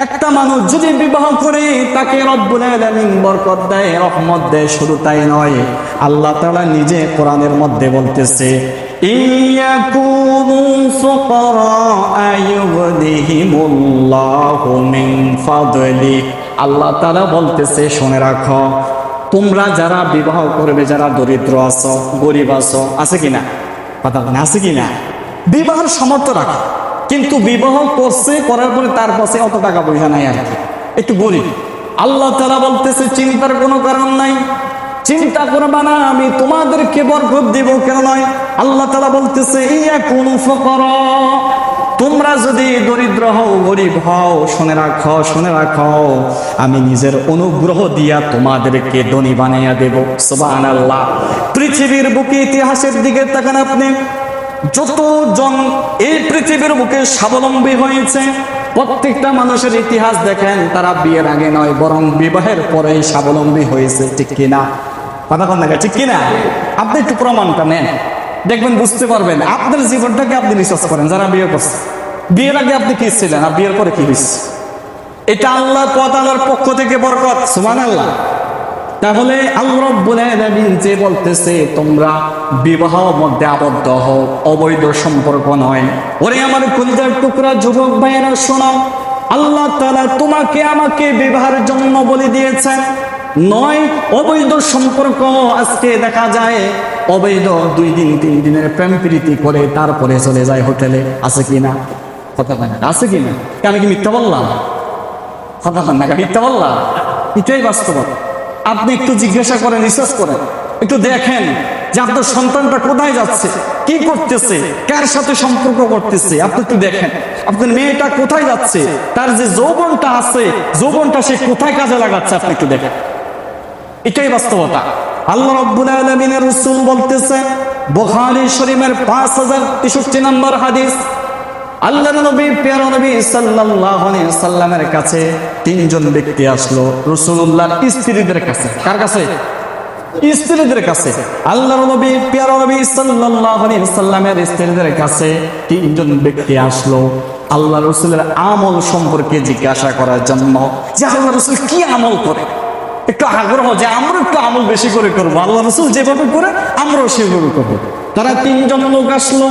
একটা মানুষ যদি বিবাহ করে তাকে রব্বুল আলামিন বরকত দেয়, রহমত দেয়। শুধু তাই নয়, আল্লাহ তাআলা নিজে কোরআনের মধ্যে বলতেছে, ইয়াকুনু ফুকারা আয়ুগনিহিমুল্লাহু মিন ফাদলি। আল্লাহ তাআলা বলতেছে, শুনে রাখো, তোমরা যারা বিবাহ করবে, যারা দরিদ্র আছো, গরিব আছো, আছে কিনা কথা বলেন, আছে কিনা? বিবাহের সামর্থ্য রাখো, কিন্তু বিবাহ করছে, করার পরে তার কাছে অত টাকা পয়সা নাই, আর কি একটু গরিব। আল্লাহ তাআলা বলতেছে, চিন্তার কোনো কারণ নাই, চিন্তা করবা না, আমি তোমাদেরকে বরকত দিব। কেন নয়? আল্লাহ তাআলা বলতেছে, ইয়াকুনু ফুকারা, তোমরা যদি দরিদ্র হও, গরিব হও, শুনে রাখো, শুনে রাখো, আমি নিজের অনুগ্রহ দিয়া তোমাদেরকে ধনী বানাইয়া দেব। সুবহানাল্লাহ। পৃথিবীর বুকে ইতিহাসের দিকে তাকান আপনি, যতজন এই পৃথিবীর বুকে স্বাবলম্বী হয়েছে, প্রত্যেকটা মানুষের ইতিহাস দেখেন, তারা বিয়ের আগে নয়, বরং বিবাহের পরেই স্বাবলম্বী হয়েছে। ঠিক কিনা? কথা কন না, ঠিক কিনা? আপনি একটু প্রমাণটা নেন, দেখবেন, বুঝতে পারবেন। আপনার জীবনটাকে আপনি রিসার্চ করেন। যারা বিয়ে করছে, বিয়ের আগে আপনি কি ছিলেন আর বিয়ের পরে কি হয়েছে, এটা আল্লাহ তাআলার পক্ষ থেকে বরকত। সুবহানাল্লাহ। তাহলে আল্লাহ রাব্বুল আলামিন যে বলতেছে, তোমরা বিবাহ মধ্যে আবদ্ধ হও, অবৈধ সম্পর্ক নয়। ওরে আমার কলিজার টুকরা যুবক ভাইয়েরা, শোনো, আল্লাহ তাআলা তোমাকে আমাকে বিবাহের জন্য বলে দিয়েছেন, নয় অবৈধ সম্পর্ক। আজকে দেখা যায় অবৈধ 2 দিন 3 দিনের প্রেম প্রীতি করে তারপরে চলে যায় হোটেলে। আছে কিনা কথা বলেন, আছে কিনা? আমি কি মিথ্যা বললাম? কথা বলেন না, মিথ্যা বললাম? এটাই বাস্তবতা। আপনি একটু জিজ্ঞাসা করেন, রিসার্চ করেন, একটু দেখেন যে আপনার সন্তানটা কোথায় যাচ্ছে, কি করতেছে, কার সাথে সম্পর্ক করতেছে। আপনি একটু দেখেন আপনার মেয়েটা কোথায় যাচ্ছে, তার যে যৌবনটা আছে, যৌবনটা সে কোথায় কাজে লাগাচ্ছে, আপনি একটু দেখেন। এটাই বাস্তবতা। আল্লাহ রাব্বুল আলামিনের রাসূল বলতেছে, বুখারী শরীফের 5063 নম্বর হাদিস, আল্লাহর নবী, প্রিয় নবী সাল্লাল্লাহু আলাইহি ওয়াসাল্লামের কাছে 3 জন ব্যক্তি আসলো, রাসূলুল্লাহর স্ত্রীদের কাছে। কার কাছে? স্ত্রীদের কাছে। আল্লাহর নবী, প্রিয় নবী সাল্লাল্লাহু আলাইহি ওয়াসাল্লামের স্ত্রীদের কাছে 3 জন ব্যক্তি আসলো আল্লাহ রাসূলের আমল সম্পর্কে জিজ্ঞাসা করার জন্য, যে আল্লাহ রাসূল কি আমল করে। একটু আগ্রহ যে আমরা একটু আমল বেশি করে করবো, আল্লাহ রাসূল যেভাবে করে আমরাও সেভাবে করবো। তারা 3 জন লোক আসলো।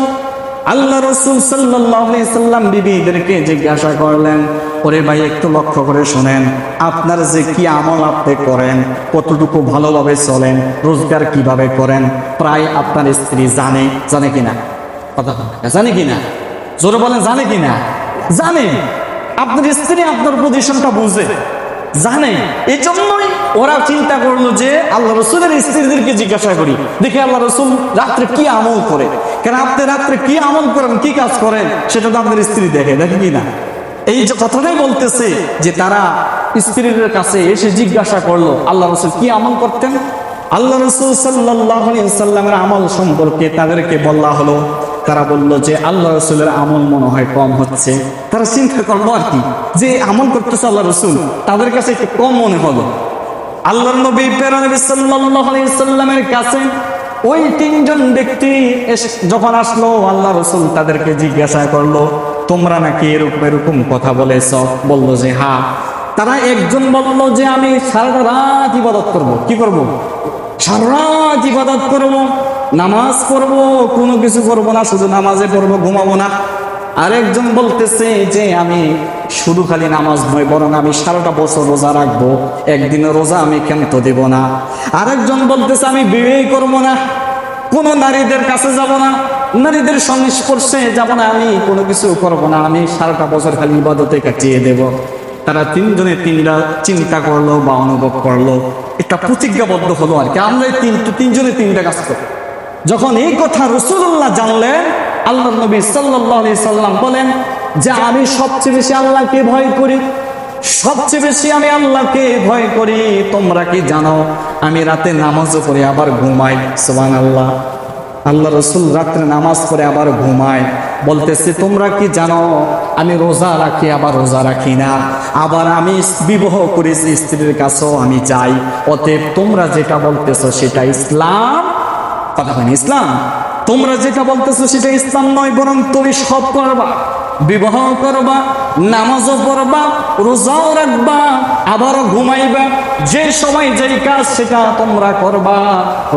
আল্লাহ রাসূল সাল্লাল্লাহু আলাইহি সাল্লাম বিবিদেরকে জিজ্ঞাসা করলেন, ওরে ভাই, একটু লক্ষ্য করে শুনেন, আপনার যে কি আমল আপনি করেন, কতটুকু ভালোভাবে চলেন, রোজগার কিভাবে করেন, প্রায় আপনার স্ত্রী জানে কিনা? কথা জানে কিনা? জোরে বলেন, জানে কিনা? জানে। আপনার স্ত্রী আপনার পজিশনটা বুঝে, জানে। এই জন্যই ওরা চিন্তা করলো যে আল্লাহ রাসূলের স্ত্রীদেরকে জিজ্ঞাসা করি, দেখি আল্লাহ রাসূল রাত্রে কি আমল করে। কেন আপনি রাত্রে কি আমল করেন, কি কাজ করেন, সেটা তো আপনার স্ত্রী দেখে কি না? এই যে কথাটাই বলতেছে যে তারা স্ত্রীদের কাছে এসে জিজ্ঞাসা করলো আল্লাহ রাসূল কি আমল করতেন। আল্লাহ রাসূল সাল্লাল্লাহু আলাইহি ওয়াসাল্লামের আমল সম্পর্কে তাদেরকে বলা হলো। তারা বলল যে আল্লাহ রাসূলের আমল মনে হয় কম হচ্ছে। তারা চিন্তা করলো আর কি, যে আমল করতেছে আল্লাহ রাসূল, তাদের কাছে একটু কম মনে হলো। আল্লাহর নবী, প্রিয় নবী সাল্লাল্লাহু আলাইহি ওয়াসাল্লামের কাছে ওই 3 জন ব্যক্তি যখন আসলো, আল্লাহ রাসূল তাদেরকে জিজ্ঞাসা করলো, তোমরা নাকি এরকম কথা বলেছ? বললো যে হ্যাঁ। তারা একজন বলল যে আমি সারা রাত ইবাদত করব। কি করব? সারা রাত ইবাদত করব, নামাজ পড়ব, কোনো কিছু করব না, শুধু নামাজে পড়বো, ঘুমাবো না। আরেকজন বলতেছে যে আমি শুধু খালি নামাজ নয়, বরং আমি সারাটা বছর রোজা রাখবো, একদিনে রোজা আমি ক্ষান্ত দেব না। আরেকজন বলতেছে আমি বিয়ে করবো না, কোনো নারীদের কাছে যাব না, নারীদের সংস্পর্শে যাব না, আমি কোনো কিছু করব না, আমি সারাটা বছর খালি ইবাদতে কাটিয়ে দেব। তারা 3 জনে 3টা চিন্তা করলো বা অনুভব করলো, একটা প্রতিজ্ঞাবদ্ধ হলো আর কি, আমরা 3 জনে 3টা কাজ করব। যখন এই কথা রাসূলুল্লাহ জানলেন, আল্লাহর নবী সাল্লাল্লাহু আলাইহি সাল্লাম বলেন যে আমি সবচেয়ে বেশি আল্লাহকে ভয় করি, সবচেয়ে বেশি আমি আল্লাহকে ভয় করি। তোমরা কি জানো আমি রাতে নামাজও পড়ে আবার ঘুমাই? সুবহানাল্লাহ। আল্লাহ রাসূল রাতে নামাজ পড়ে আবার ঘুমায়। বলতেছে তোমরা কি জানো আমি রোজা রাখি আবার রোজা রাখি না, আবার আমি বিবাহ করেছি, স্ত্রীর কাছেও আমি যাই। অতএব তোমরা যেটা বলতেছো সেটা ইসলাম? কথা বলেন, ইসলাম? তোমরা যেটা বলতেছো সেটা ইসলাম নয়, বরং তুমি সব করবা, বিবাহ করবা, নামাজও পড়বা, রোজাও রাখবা, আবারও ঘুমাইবা, যে সময় যেই কাজ সেটা তোমরা করবা।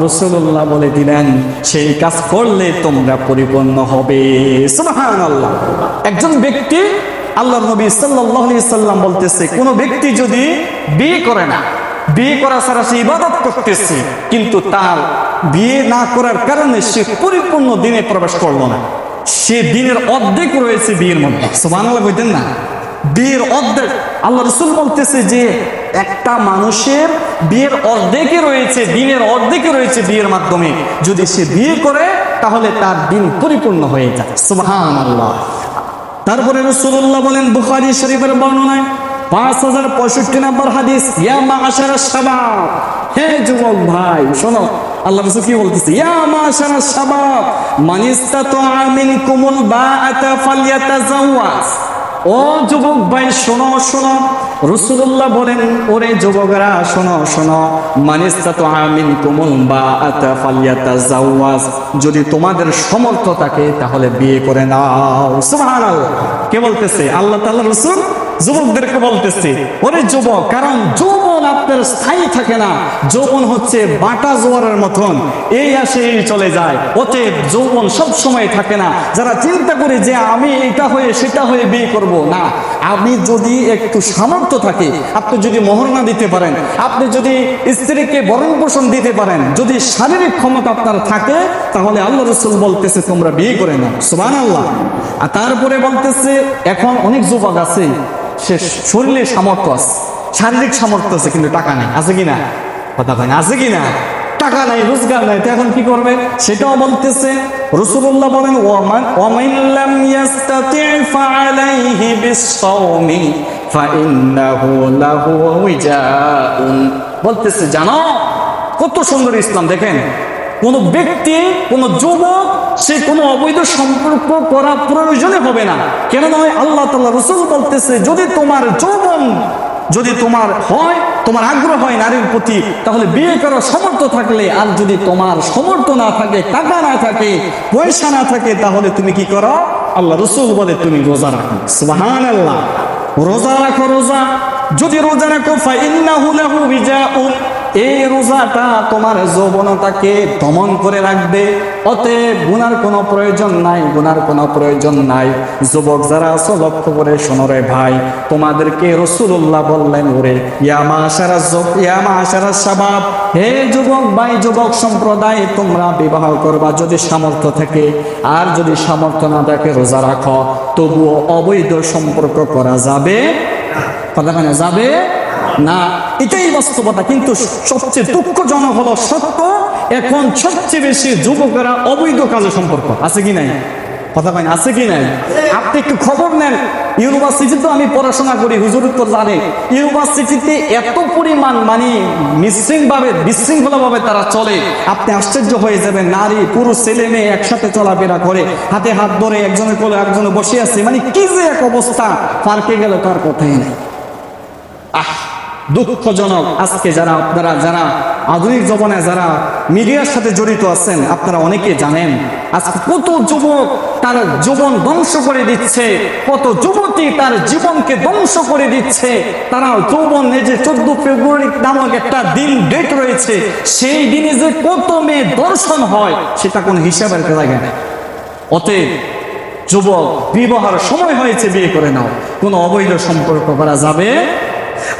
রাসূলুল্লাহ বলে দিলেন সেই কাজ করলে তোমরা পরিপূর্ণ হবে। সুবহানাল্লাহ। একজন ব্যক্তি, আল্লাহর নবী সাল্লাল্লাহু আলাইহি সাল্লাম বলতেছে, কোন ব্যক্তি যদি বিয়ে করে না, বিয়ে করা ছাড়া সে ইবাদত করতেছে, কিন্তু তার বিয়ে না করার কারণে সে পরিপূর্ণ দিনে প্রবেশ করলো না, সে দিনের অর্ধেক রয়েছে বিয়ের মধ্যে। সুবহানাল্লাহ কইতেন না? বিয়ের অর্ধেক। আল্লাহ রাসূল বলতেছে যে একটা মানুষের বিয়ের অর্ধেকে রয়েছে, দিনের অর্ধেকে রয়েছে বিয়ের মাধ্যমে। যদি সে বিয়ে করে তাহলে তার দিন পরিপূর্ণ হয়ে যায়। সুবহানাল্লাহ। তারপরে রাসূলুল্লাহ বলেন বুখারী শরীফের বর্ণনায় 5065 নম্বর হাদিস, ইয়া মাআশারাশ শাবাব, হে যুবক ভাই শোনো, আল্লাহ রাসূল কি বলতেছে, ইয়া মাআশারাশ শাবাব মান ইসতাতাআ মিনকুমুল বাআতা ফালইয়াতাজাওয়াজ। ও যুবক ভাই শোনো শোনো, রাসূলুল্লাহ বলেন ওরে যুবকরা শোনো শোনো, মান ইসতাতাআ মিনকুমুল বাআতা ফালইয়াতাজাওয়াজ, যদি তোমাদের সামর্থ্য থাকে তাহলে বিয়ে করে নাও। সুবহানাল্লাহ। কে বলতেছে? আল্লাহ তাআলা রাসূল যুবকদেরকে বলতেছে, ওরে যুবক, কারণ যৌবন আপনার স্থায়ী থাকে না, যৌবন হচ্ছে বাটা জোয়ারের মতন, এই আসে এই চলে যায়, অতএব যৌবন সব সময় থাকে না। যারা চিন্তা করে যে আমি এটা হয়ে সেটা হয়ে বিয়ে করব, না, আপনি যদি একটু সামর্থ্য থাকে, আপনি যদি মোহরনা দিতে পারেন, আপনি যদি স্ত্রীকে ভরণ পোষণ দিতে পারেন, যদি শারীরিক ক্ষমতা আপনার থাকে, তাহলে আল্লাহ রাসূল বলতেছে তোমরা বিয়ে করে নাও। সুবহানাল্লাহ। আর তারপরে বলতেছে এখন অনেক যুবক আছে, সে শরীরে সামর্থ্য আছে, শারীরিক সামর্থ্য আছে, কিন্তু টাকা নেই। আছে কিনা? কথা বলেন, আছে কিনা? টাকা নাই, রোজগার নাই, তো এখন কি করবে? সেটাও বলতেছে। রাসূলুল্লাহ বলেন ওয়ামান লাম ইস্তাতি' ফাআলাইহি বিস-সাওমি ফাইন্নাহু লাহু উইজাউন। বলতেছে জানো কত সুন্দর ইসলাম। দেখেন, কোন ব্যক্তি, কোন যুবক সে কোনো অবৈধ সম্পর্ক করা প্রয়োজনে হবে না। কেন নয়? আল্লাহ তাআলা রাসূল বলতেছে যদি তোমার যৌবন যদি তোমার হয়, তোমার আগ্রহ হয় নারীর প্রতি, তাহলে বিয়ে করার সামর্থ্য থাকলে, আর যদি তোমার সামর্থ্য না থাকে, টাকা না থাকে, পয়সা না থাকে, তাহলে তুমি কি করো? আল্লাহ রাসূল বলে তুমি রোজা রাখো। সুবহানাল্লাহ। রোজা রাখো। রোজা যদি রোজা রাখো ফাইন্নাহু লাহু বিজাউন, এই রোজাটা তোমার যৌবনতাকে দমন করে রাখবে। অতএব গুনার কোনো প্রয়োজন নাই, গুনার কোনো প্রয়োজন নাই। যুবক যারা আছো লক্ষ্য করে শোনো রে ভাই, তোমাদেরকে রাসূলুল্লাহ বললেন ওরে ইয়া মাশারাস শাবাব, হে যুবক ভাই, যুবক সম্প্রদায়, তোমরা বিবাহ করবা যদি সামর্থ্য থাকে, আর যদি সামর্থ্য না থাকে রোজা রাখো। তবুও অবৈধ সম্পর্ক করা যাবে, কথা মানে যাবে না, এটাই বাস্তবতা। কিন্তু সবচেয়ে দুঃখজনক হলো সত্য, এখন সবচেয়ে বেশি যুবকেরা অবৈধ কাজে সম্পর্ক। আছে কি নাই? কথা কয় আছে কি নাই? আপনি একটু খবর নেন, ইউনিভার্সিটিতে আমি পড়াশোনা করি, হুজুর তো জানে, ইউনিভার্সিটিতে এত পরিমাণ মানে বিশৃঙ্খলা ভাবে তারা চলে, আপনি আশ্চর্য হয়ে যাবেন। নারী পুরুষ ছেলে মেয়ে একসাথে চলাফেরা করে, হাতে হাত ধরে একজনের কোলে একজনে বসে আছে, মানে কি যে এক অবস্থা, পার্কে গেলে তার কথাই নেই। দুঃখজনক। আজকে যারা আধুনিক জীবনে যারা মিডিয়ার সাথে জড়িত আছেন, আপনারা অনেকে জানেন আজকে কত যুবক তার জীবন ধ্বংস করে দিচ্ছে, কত যুবতী তার জীবনকে ধ্বংস করে দিচ্ছে। তারা যৌবন যে 14 ফেব্রুয়ারি নামক একটা দিন ডেট রয়েছে, সেই দিনে যে কত মেয়ে দর্শন হয় সেটা কোন হিসাবের জায়গা নেই। অতএব যুবক, বিবাহের সময় হয়েছে, বিয়ে করে নাও, কোনো অবৈধ সম্পর্ক করা যাবে।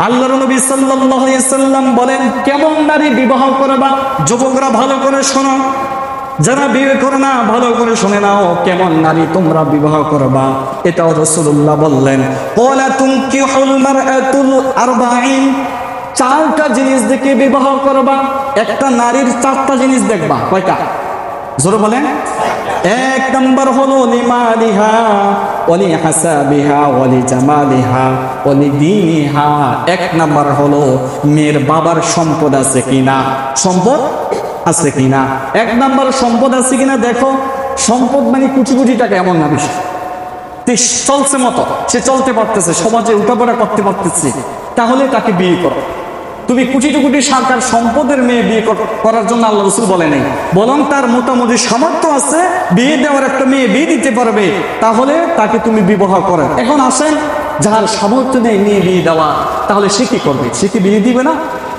আল্লাহর নবী সাল্লাল্লাহু আলাইহি সাল্লাম বলেন কেমন নারী বিবাহ করবা। যুবকরা ভালো করে শোনো, যারা বিয়ে করে না ভালো করে শুনে নাও, কেমন নারী তোমরা বিবাহ করবা। এটাও রাসূলুল্লাহ বললেন, ক্বালা তুনকিহুল মারআতুল আরবাঈন, 4টা জিনিস দেখে বিবাহ করবা। একটা নারীর 4টা জিনিস দেখবা। কয়টা? জোরে বলেন। 1 নম্বর হলো লিমালিহা ওয়ালি হাসাবিহা ওয়ালি জামালিহা ওয়ালি দীনিহা। 1 নম্বর হলো মেয়ের বাবার সম্পদ আছে কিনা, সম্পদ আছে কিনা। 1 নম্বর সম্পদ আছে কিনা দেখো। সম্পদ মানে কোটি কোটি টাকা এমন না, বিষয় চলছে মতো, সে চলতে পারতেছে, সমাজে উঠাপড়া করতে পারতেছে, তাহলে তাকে বিয়ে করো। তুমি কোটি কোটি সরকার সম্পদের মেয়ে বিয়ে করার জন্য আল্লাহ রাসূল বলে নাই, বরং তার মোটামুটি সামর্থ্য আছে, বিয়ে দেওয়ার একটা মেয়ে বিয়ে দিতে পারবে, তাহলে তাকে তুমি বিবাহ করো। এখন আসেন, যার সামর্থ্য নেই মেয়ে বিয়ে দেওয়া, তাহলে সে কি করবে? সে কি বিয়ে দিবে না?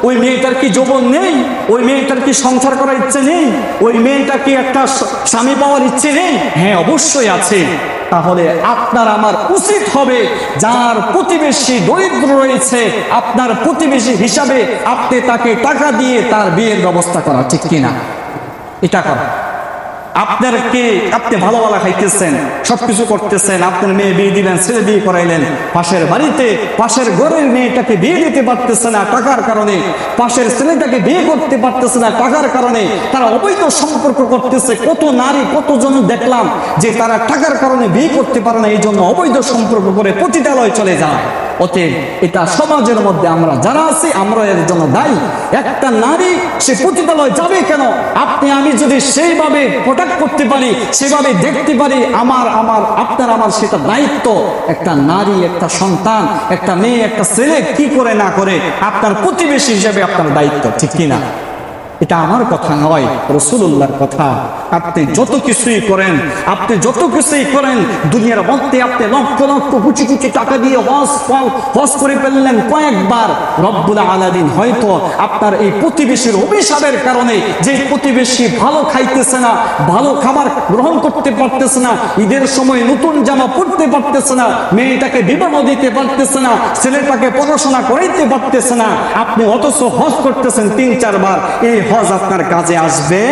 ওই মেয়েটার কি যৌবন নেই? ওই মেয়েটার কি সংসার করার ইচ্ছে নেই? ওই মেয়েটার কি একটা স্বামী পাওয়ার ইচ্ছে নেই? হ্যাঁ, অবশ্যই আছে। তাহলে আপনার আমার উচিত হবে, যার প্রতিবেশী দরিদ্র রয়েছে, আপনার প্রতিবেশী হিসাবে আপনি তাকে টাকা দিয়ে তার বিয়ের ব্যবস্থা করা, ঠিক কিনা? এটা করা। আপনি ভালো ভালো খাইতেছেন, সবকিছু করতেছেন, আপনার মেয়ে বিয়ে দিলেন, ছেলে বিয়ে করাইলেন, পাশের বাড়িতে পাশের ঘরের মেয়েটাকে বিয়ে দিতে পারতেছে না টাকার কারণে, পাশের ছেলেটাকে বিয়ে করতে পারতেছে না টাকার কারণে, তারা অবৈধ সম্পর্ক করতেছে। কত নারী, কতজন দেখলাম যে তারা টাকার কারণে বিয়ে করতে পারে না, এই জন্য অবৈধ সম্পর্ক করে পতিতালয়ে চলে যায়। অতএব এটা সমাজের মধ্যে আমরা যারা আছি, আমরা এর জন্য দায়ী। একটা নারী সে পতিতালয় যাবে কেন? আপনি আমি যদি সেইভাবে প্রোটেক্ট করতে পারি, সেভাবে দেখতে পারি, আপনার আমার সেটা দায়িত্ব। একটা নারী, একটা সন্তান, একটা মেয়ে, একটা ছেলে কি করে না করে আপনার প্রতিবেশী হিসেবে আপনার দায়িত্ব, ঠিক কিনা? এটা আমার কথা নয়, রাসূলুল্লাহর কথা। আপনি যত কিছুই করেন, দুনিয়ার মধ্যে আপনি লক্ষ লক্ষ কোটি কোটি টাকা দিয়ে হজ করে ফেললেন কয়েকবার, রব্বুল আলামিন হয়তো আপনার এই প্রতিবেশীর অভিশাপের কারণে, যে প্রতিবেশী ভালো খাইতেছে না, ভালো খাবার গ্রহণ করতে পারতেছে না, ঈদের সময় নতুন জামা পরতে পারতেছে না, মেয়েটাকে বিবাহ দিতে পারতেছে না, ছেলেটাকে পড়াশোনা করাইতে পারতেছে না, আপনি অথচ হজ করতেছেন ৩-৪ বার, এই হজ আপনার কাজে আসবে?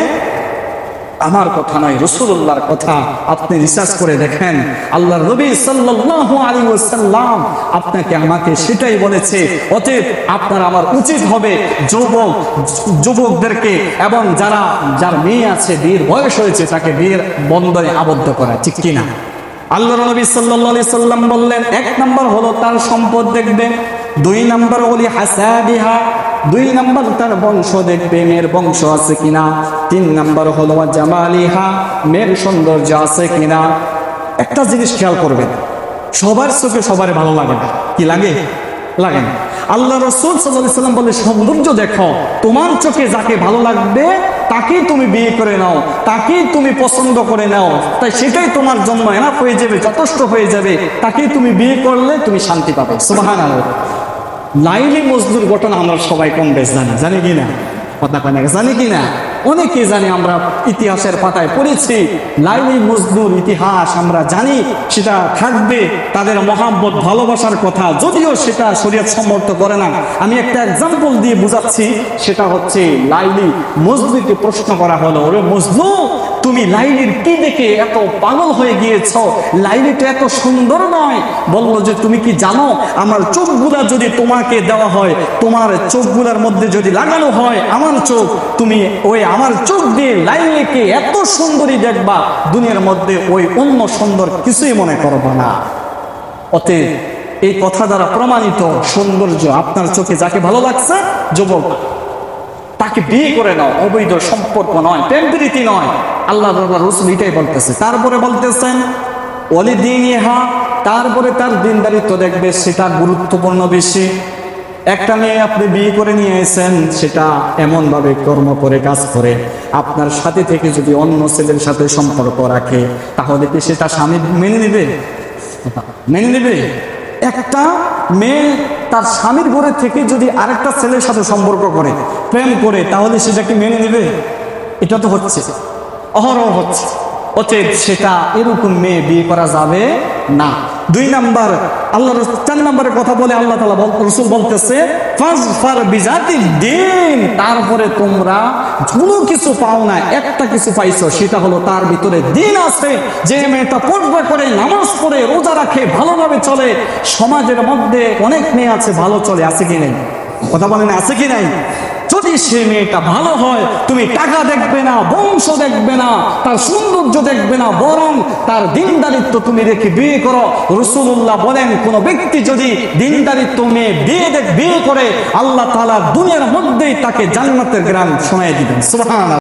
আমার কথা নয়, রাসূলুল্লাহর কথা। আপনি রিসার্চ করে দেখেন, আল্লাহর নবী সাল্লাল্লাহু আলাইহি ওয়াসাল্লাম আপনাকে আমাকে সেটাই বলেছে। অতএব আপনার আমার উচিত হবে যুবকদেরকে এবং যার মেয়ে আছে, বিয়ের বয়স হয়েছে, তাকে বিয়ের বন্ধনে আবদ্ধ করা, ঠিক কিনা? আল্লাহর নবী সাল্লাল্লাহু আলাইহি সাল্লাম বললেন, ১ নাম্বার হলো তার সম্পদ দেখবে, ২ নাম্বার ওলি হাসাবিহা, ২ নাম্বার তার বংশ দেখবে, মেয়ের বংশ আছে কিনা, ৩ নাম্বার হলো জামালিহা, মেয়ের সৌন্দর্য আছে কিনা। একটা জিনিস খেয়াল করবেন, সবার চোখে সবার ভালো লাগে না, কি লাগে? লাগে না। আল্লাহ রাসূল সাল্লাল্লাহু আলাইহি সাল্লাম বলে, সৌন্দর্য দেখো, তোমার চোখে যাকে ভালো লাগবে তাকেই তুমি বিয়ে করে নাও, তাকেই তুমি পছন্দ করে নাও, তাই সেটাই তোমার জন্য এনাফ হয়ে যাবে, যথেষ্ট হয়ে যাবে। তাকেই তুমি বিয়ে করলে তুমি শান্তি পাবে। সুবহানাল্লাহ। লাইলি মজনুর ঘটনা আমরা সবাই কম বেশ জানি কিনা? কথা কয় না, জানি কিনা? অনেকে জানি, আমরা ইতিহাসের পাতায় পড়েছি, লাইলি মজনুর ইতিহাস আমরা জানি, সেটা থাকবে, তাদের মহাব্বত ভালোবাসার কথা, যদিও সেটা শরীয়ত সম্মত করে না। আমি একটা এক্সাম্পল দিয়ে বুঝাচ্ছি, সেটা হচ্ছে লাইলি মজনুকে প্রশ্ন করা হলো, ওরে মজনু, তুমি লাইলির কি দেখে এত পাগল হয়ে গিয়েছ? লাইলিটা এত সুন্দর নয়? বলল যে, তুমি কি জানো, আমার চোখগুলা যদি তোমাকে দেওয়া হয়, তোমার চোখগুলার মধ্যে যদি লাগানো হয় আমার চোখ, তুমি ওই আমার চোখ দিয়ে লাইলিকে এত সুন্দরী দেখবা, দুনিয়ার মধ্যে ওই অন্য সুন্দর কিছুই মনে করবা না। অতএব এই কথা দ্বারা প্রমাণিত, সৌন্দর্য আপনার চোখে যাকে ভালো লাগছে, যুবক, তাকে বিয়ে করে নাও। অবৈধ সম্পর্ক নয়, প্রেমপ্রীতি নয়। আল্লাহ রাসূল এটাই বলতেছে। তারপরে বলতেছেন ওয়ালিদিনিহা, তারপরে তার দিনদারিত্ব দেখবে, সেটা গুরুত্বপূর্ণ বেশি। একটা মেয়ে আপনি বিয়ে করে নিয়ে এসেছেন, সেটা এমনভাবে কর্ম করে, কাজ করে, আপনার সাথে থেকে যদি অন্য ছেলের সাথে সম্পর্ক রাখে, তাহলে কি সেটা স্বামী মেনে নেবে? মেনে নেবে? একটা মেয়ে তার স্বামীর ঘরে থেকে যদি আরেকটা ছেলের সাথে সম্পর্ক করে, প্রেম করে, তাহলে সেটাকে মেনে নেবে? এটা তো হচ্ছে, অহরহ হচ্ছে। অতএব সেটা এরকম মেয়ে বিয়ে করা যাবে না। ২ নাম্বার, আল্লাহ ৪ নম্বরের কথা বলে আল্লাহ তাআলা রাসূল বলতেছে, ফাজফার বিজাতিদ দ্বীন, তারপরে তোমরা কোনো কিছু পাও না, একটা কিছু পাইছো, সেটা হলো তার ভিতরে দ্বীন আছে। যে মেয়েটা পর্দা করে, নামাজ পড়ে, রোজা রাখে, ভালোভাবে চলে। সমাজের মধ্যে অনেক মেয়ে আছে ভালো চলে, আছে কি নাই? কথা বলেন, আছে কি নাই? যদি সে মেয়েটা ভালো হয়, তুমি টাকা দেখবে না, বংশ দেখবে না, তার সৌন্দর্য দেখবে না, বরং তার দিনদারিত্ব তুমি রেখে বিয়ে করো। রাসূলুল্লাহ বলেন, কোন ব্যক্তি যদি দিনদারিত্ব মেয়ে বিয়ে করে, আল্লাহ তাআলা দুনিয়ার মধ্যেই তাকে জান্নাতের গ্রাম শোনায় দিবেন। সুবহানাল্লাহ।